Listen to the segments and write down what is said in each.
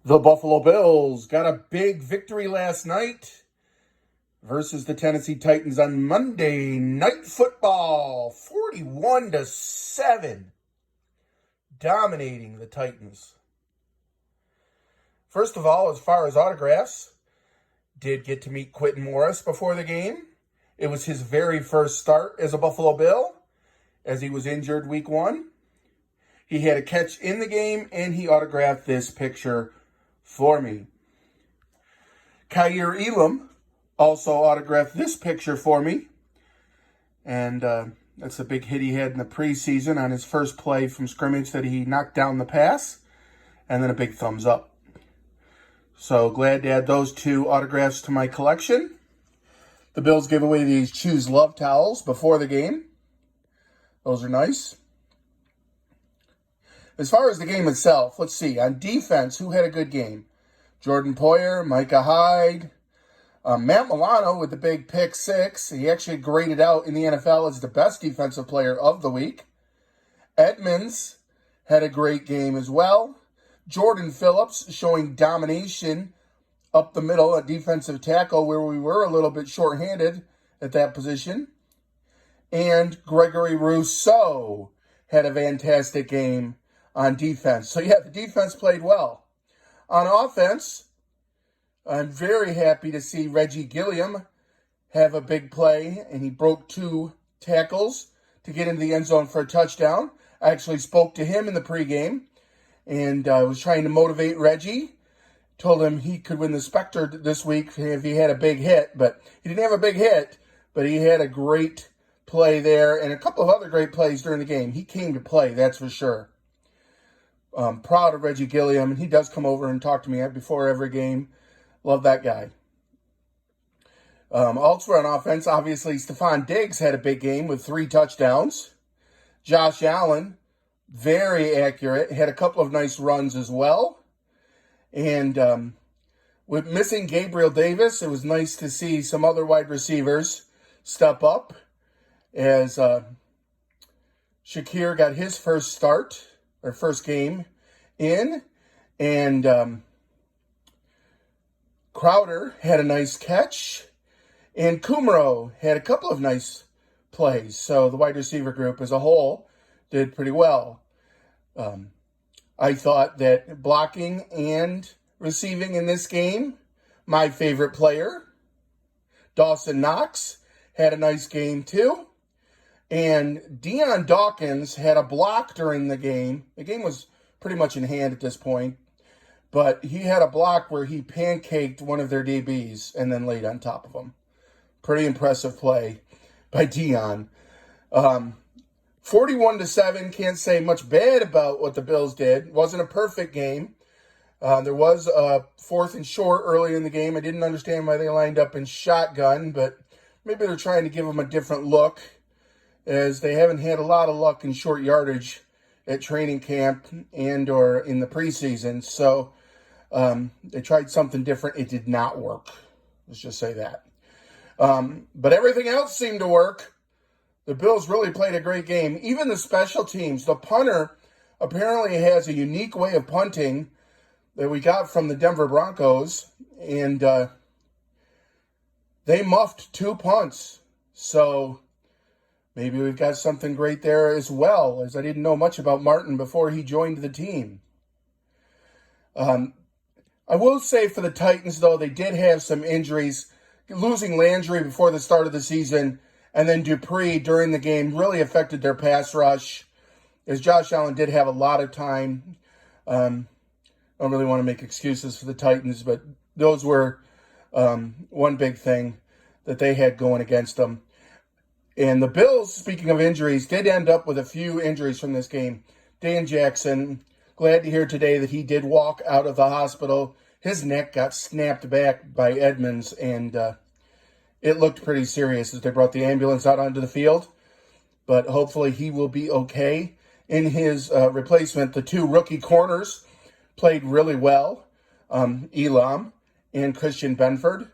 The Buffalo Bills got a big victory last night versus the Tennessee Titans on Monday Night Football, 41-7, dominating the Titans. First of all, as far as autographs, did get to meet Quintin before the game. It was his very first start as a Buffalo Bill, as he was injured week 1. He had a catch in the game, and he autographed this picture for me. Kaiir Elam also autographed this picture for me. And that's a big hit he had in the preseason on his first play from scrimmage that he knocked down the pass. And then a big thumbs up. So glad to add those two autographs to my collection. The Bills gave away these Choose Love towels before the game. Those are nice. As far as the game itself, let's see. On defense, who had a good game? Jordan Poyer, Micah Hyde, Matt Milano with the big pick 6. He actually graded out in the NFL as the best defensive player of the week. Edmonds had a great game as well. Jordan Phillips showing domination up the middle at defensive tackle, where we were a little bit shorthanded at that position. And Gregory Rousseau had a fantastic game on defense. So yeah, the defense played well. On offense, I'm very happy to see Reggie Gilliam have a big play, and he broke 2 tackles to get into the end zone for a touchdown. I actually spoke to him in the pregame, and was trying to motivate Reggie. Told him he could win the Spectre this week if he had a big hit, but he didn't have a big hit, but he had a great play there and a couple of other great plays during the game. He came to play, that's for sure. Proud of Reggie Gilliam, and he does come over and talk to me before every game. Love that guy. Also on offense, obviously, Stephon Diggs had a big game with 3 touchdowns. Josh Allen, very accurate, had a couple of nice runs as well. And with missing Gabriel Davis, it was nice to see some other wide receivers step up as Kaiir got his first start, or first game in, and Crowder had a nice catch, and Kumro had a couple of nice plays. So the wide receiver group as a whole did pretty well. I thought that blocking and receiving in this game, my favorite player, Dawson Knox, had a nice game too. And Dion Dawkins had a block during the game. The game was pretty much in hand at this point. But he had a block where he pancaked one of their DBs and then laid on top of him. Pretty impressive play by Dion. 41-7, can't say much bad about what the Bills did. Wasn't a perfect game. There was a 4th and short early in the game. I didn't understand why they lined up in shotgun, but maybe they're trying to give them a different look, as they haven't had a lot of luck in short yardage at training camp and or in the preseason. So they tried something different. It did not work. Let's just say that. But everything else seemed to work. The Bills really played a great game. Even the special teams. The punter apparently has a unique way of punting that we got from the Denver Broncos. And they muffed 2 punts. So maybe we've got something great there as well, as I didn't know much about Martin before he joined the team. I will say for the Titans, though, they did have some injuries. Losing Landry before the start of the season and then Dupree during the game really affected their pass rush, as Josh Allen did have a lot of time. I don't really want to make excuses for the Titans, but those were one big thing that they had going against them. And the Bills, speaking of injuries, did end up with a few injuries from this game. Dan Jackson, glad to hear today that he did walk out of the hospital. His neck got snapped back by Edmonds, and it looked pretty serious as they brought the ambulance out onto the field. But hopefully he will be okay. In his replacement, the 2 rookie corners played really well, Elam and Christian Benford.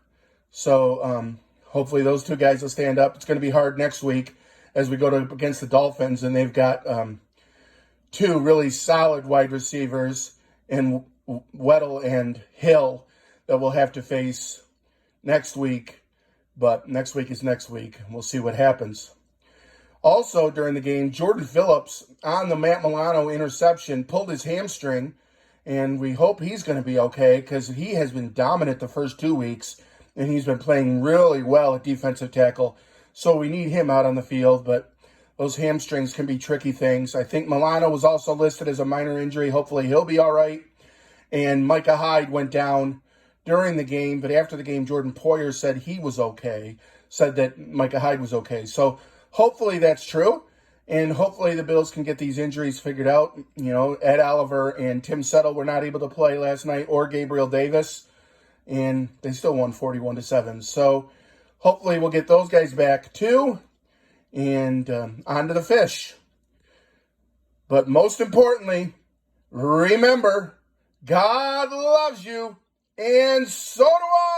So hopefully those 2 guys will stand up. It's going to be hard next week as we go against the Dolphins, and they've got 2 really solid wide receivers and Weddle and Hill that we'll have to face next week. But next week is next week. We'll see what happens. Also, during the game, Jordan Phillips, on the Matt Milano interception, pulled his hamstring. And we hope he's going to be okay because he has been dominant the first 2 weeks. And he's been playing really well at defensive tackle. So we need him out on the field. But those hamstrings can be tricky things. I think Milano was also listed as a minor injury. Hopefully he'll be all right. And Micah Hyde went down during the game. But after the game, Jordan Poyer said he was okay. Said that Micah Hyde was okay. So hopefully that's true. And hopefully the Bills can get these injuries figured out. You know, Ed Oliver and Tim Settle were not able to play last night, or Gabriel Davis. And they still won 41-7. So hopefully we'll get those guys back too. And on to the fish. But most importantly, remember, God loves you, and so do I.